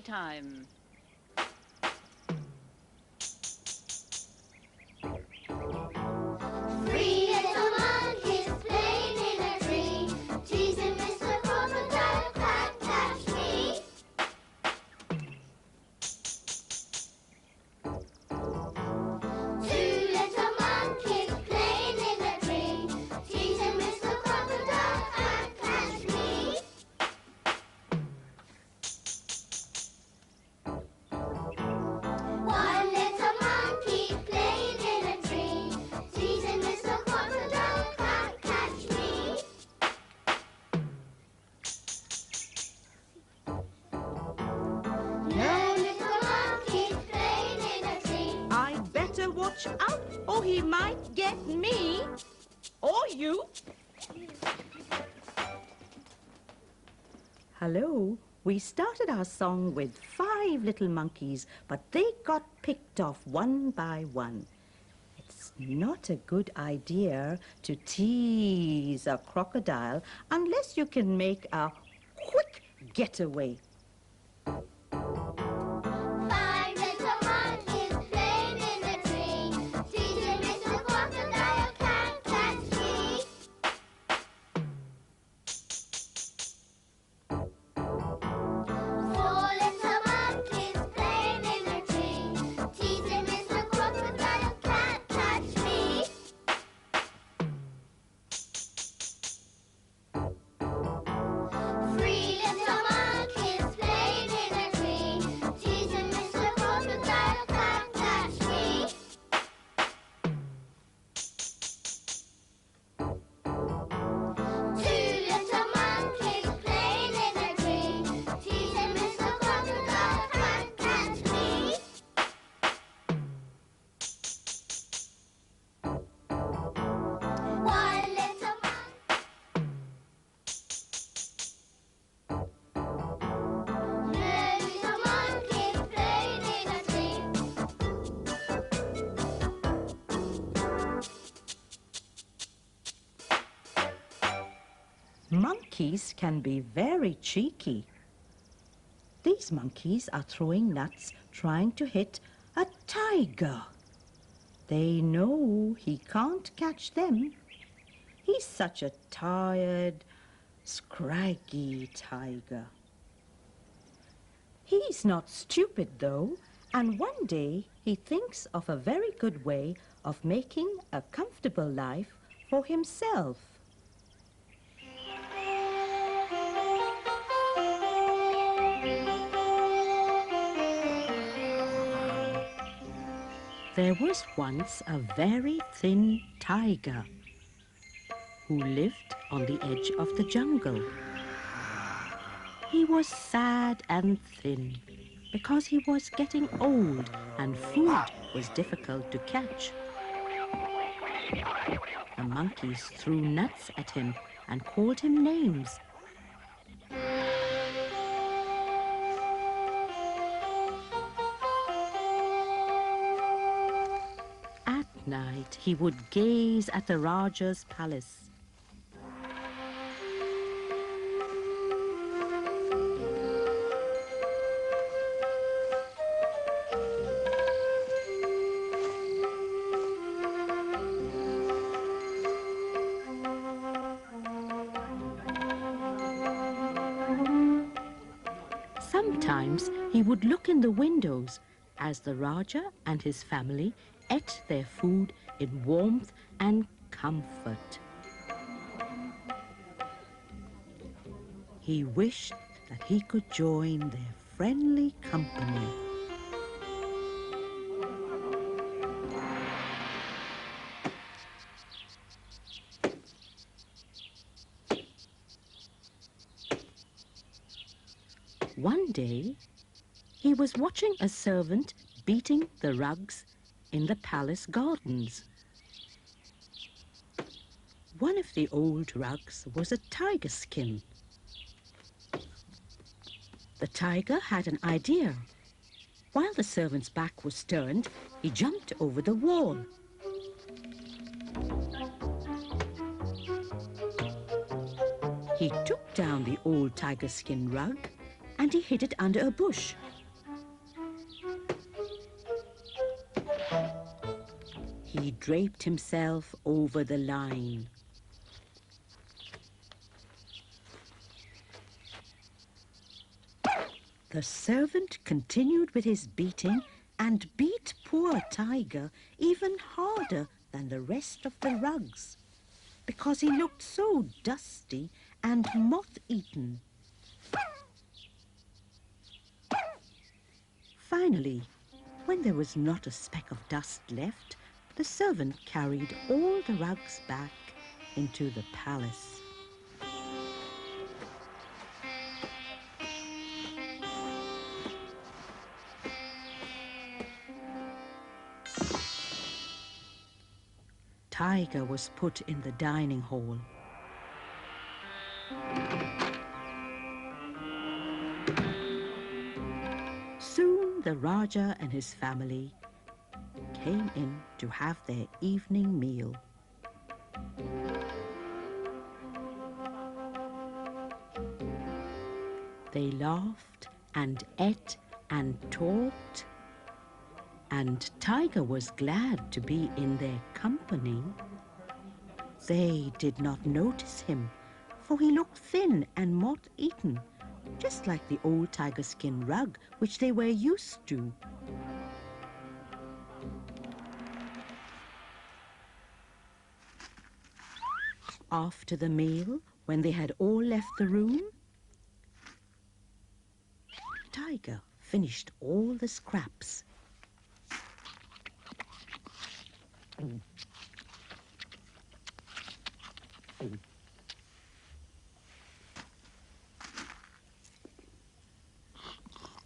Storytime. Three little monkeys playing in a tree, teasing Mr. Crocodile, can't catch me. Two little monkeys playing in a tree, teasing Mr. Crocodile, can't catch me. One little monkey playing in a tree, teasing Mr. Crocodile, can't catch me. No little monkey playing in a tree. I'd better watch out or he might get me. Or you. Hello. We started our song with 5 little monkeys, but they got picked off one by one. It's not a good idea to tease a crocodile unless you can make a quick getaway. 5 little monkeys playing in a tree, teasing Mr. Crocodile, can't catch me. 4 little monkeys playing in a tree, teasing Mr. Crocodile, can't catch me. 3 little monkeys playing in a tree, teasing Mr. Crocodile, can't catch me. 2 little monkeys playing in a tree, teasing Mr. Crocodile, can't catch me. 1 little little monkeys playing in a tree. Monkeys can be very cheeky. These monkeys are throwing nuts trying to hit a tiger. They know he can't catch them. He's such a tired, scraggy tiger. He's not stupid, though, and one day he thinks of a very good way of making a comfortable life for himself. There was once a very thin tiger who lived on the edge of the jungle. He was sad and thin because he was getting old and food was difficult to catch. The monkeys threw nuts at him and called him names. At night, he would gaze at the Raja's palace. Sometimes he would look in the windows as the Raja and his family ate their food in warmth and comfort. He wished that he could join their friendly company. One day, he was watching a servant beating the rugs in the palace gardens. One of the old rugs was a tiger skin. The tiger had an idea. While the servant's back was turned, he jumped over the wall. He took down the old tiger skin rug and he hid it under a bush. He draped himself over the line. The servant continued with his beating and beat poor Tiger even harder than the rest of the rugs, because he looked so dusty and moth-eaten. Finally, when there was not a speck of dust left, the servant carried all the rugs back into the palace. Tiger was put in the dining hall. Soon the Rajah and his family came in to have their evening meal. They laughed and ate and talked, and Tiger was glad to be in their company. They did not notice him, for he looked thin and moth-eaten, just like the old tiger skin rug which they were used to. After the meal, when they had all left the room, Tiger finished all the scraps.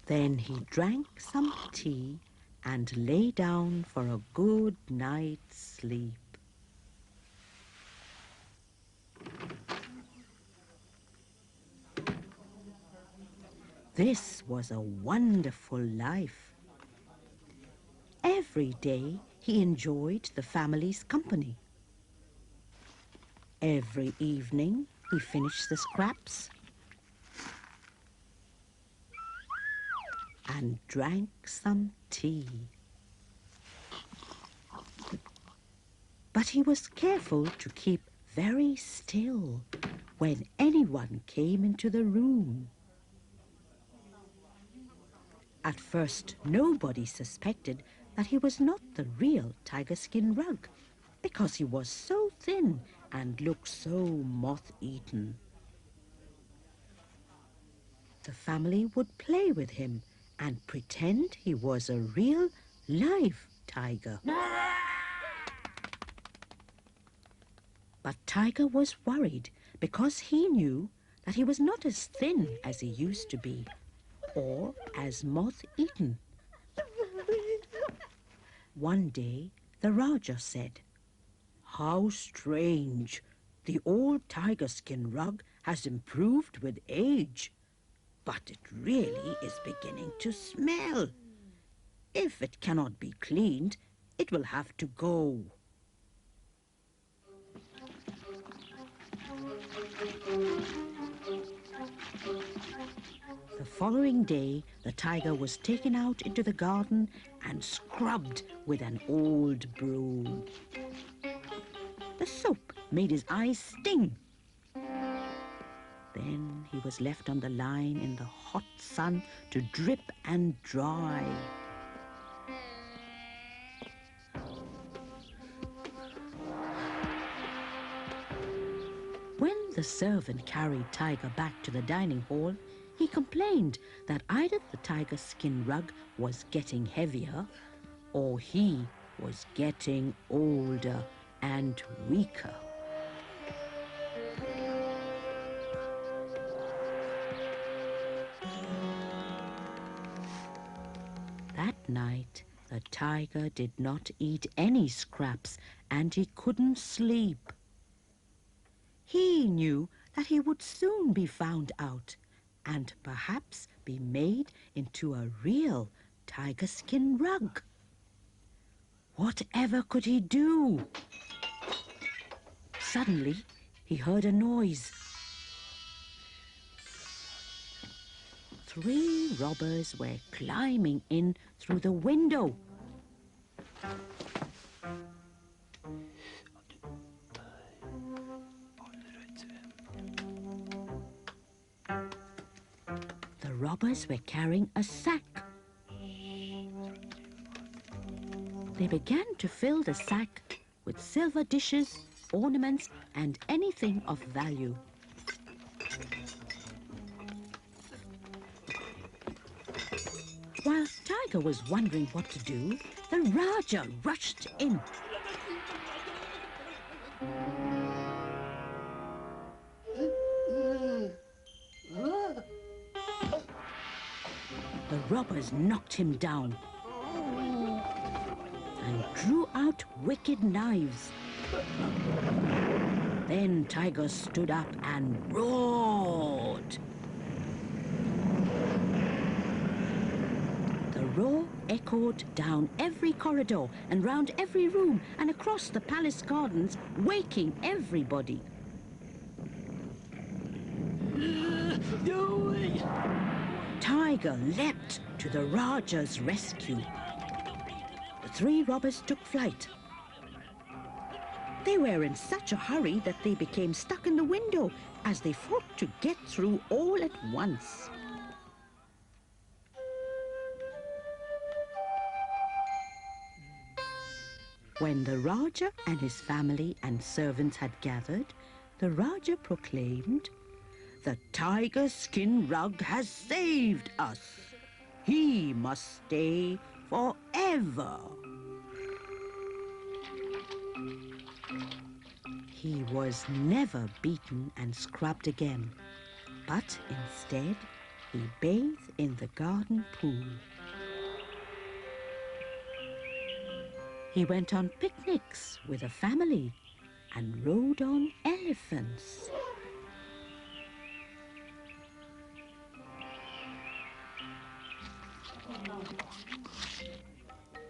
Then he drank some tea and lay down for a good night's sleep. This was a wonderful life. Every day he enjoyed the family's company. Every evening he finished the scraps and drank some tea. But he was careful to keep very still when anyone came into the room. At first, nobody suspected that he was not the real tiger skin rug, because he was so thin and looked so moth-eaten. The family would play with him and pretend he was a real live tiger. But Tiger was worried because he knew that he was not as thin as he used to be, or as moth-eaten. One day, the Rajah said, "How strange! The old tiger skin rug has improved with age, but it really is beginning to smell. If it cannot be cleaned, it will have to go." The following day, the tiger was taken out into the garden and scrubbed with an old broom. The soap made his eyes sting. Then he was left on the line in the hot sun to drip and dry. When the servant carried Tiger back to the dining hall, he complained that either the tiger skin rug was getting heavier or he was getting older and weaker. That night, the tiger did not eat any scraps and he couldn't sleep. He knew that he would soon be found out and perhaps be made into a real tiger skin rug. Whatever could he do? Suddenly, he heard a noise. 3 robbers were climbing in through the window. The robbers were carrying a sack. They began to fill the sack with silver dishes, ornaments, and anything of value. While Tiger was wondering what to do, the Raja rushed in. The robbers knocked him down and drew out wicked knives. Then Tiger stood up and roared. The roar echoed down every corridor and round every room and across the palace gardens, waking everybody. Tiger leapt to the Raja's rescue. The 3 robbers took flight. They were in such a hurry that they became stuck in the window as they fought to get through all at once. When the Raja and his family and servants had gathered, the Raja proclaimed, "The tiger skin rug has saved us. He must stay forever." He was never beaten and scrubbed again, but instead he bathed in the garden pool. He went on picnics with a family and rode on elephants.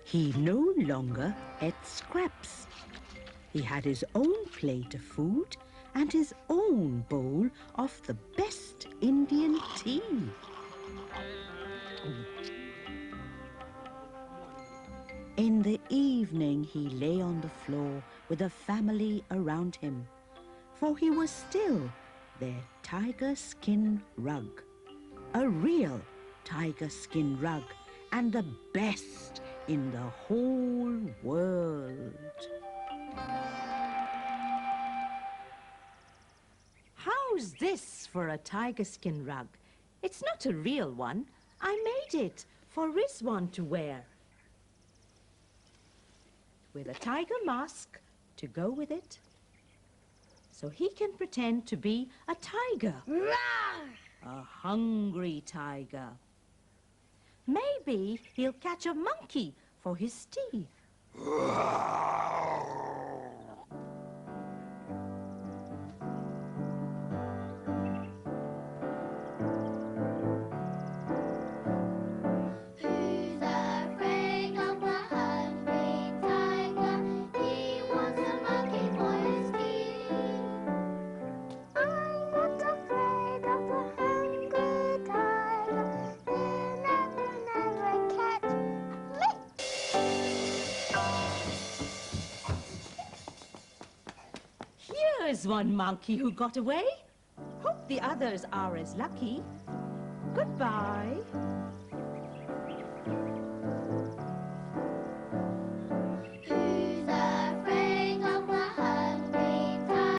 He no longer ate scraps. He had his own plate of food and his own bowl of the best Indian tea. In the evening, he lay on the floor with the family around him, for he was still their tiger skin rug, a real tiger skin rug, and the best in the whole world. How's this for a tiger skin rug? It's not a real one. I made it for Rizwan to wear, with a tiger mask to go with it, so he can pretend to be a tiger. A hungry tiger. Maybe he'll catch a monkey for his tea. Who's afraid of a hungry tiger? He wants a monkey for his tea. I'm not afraid of a hungry tiger. He'll never catch me. Here's one monkey who got away. Hope the others are as lucky. Goodbye.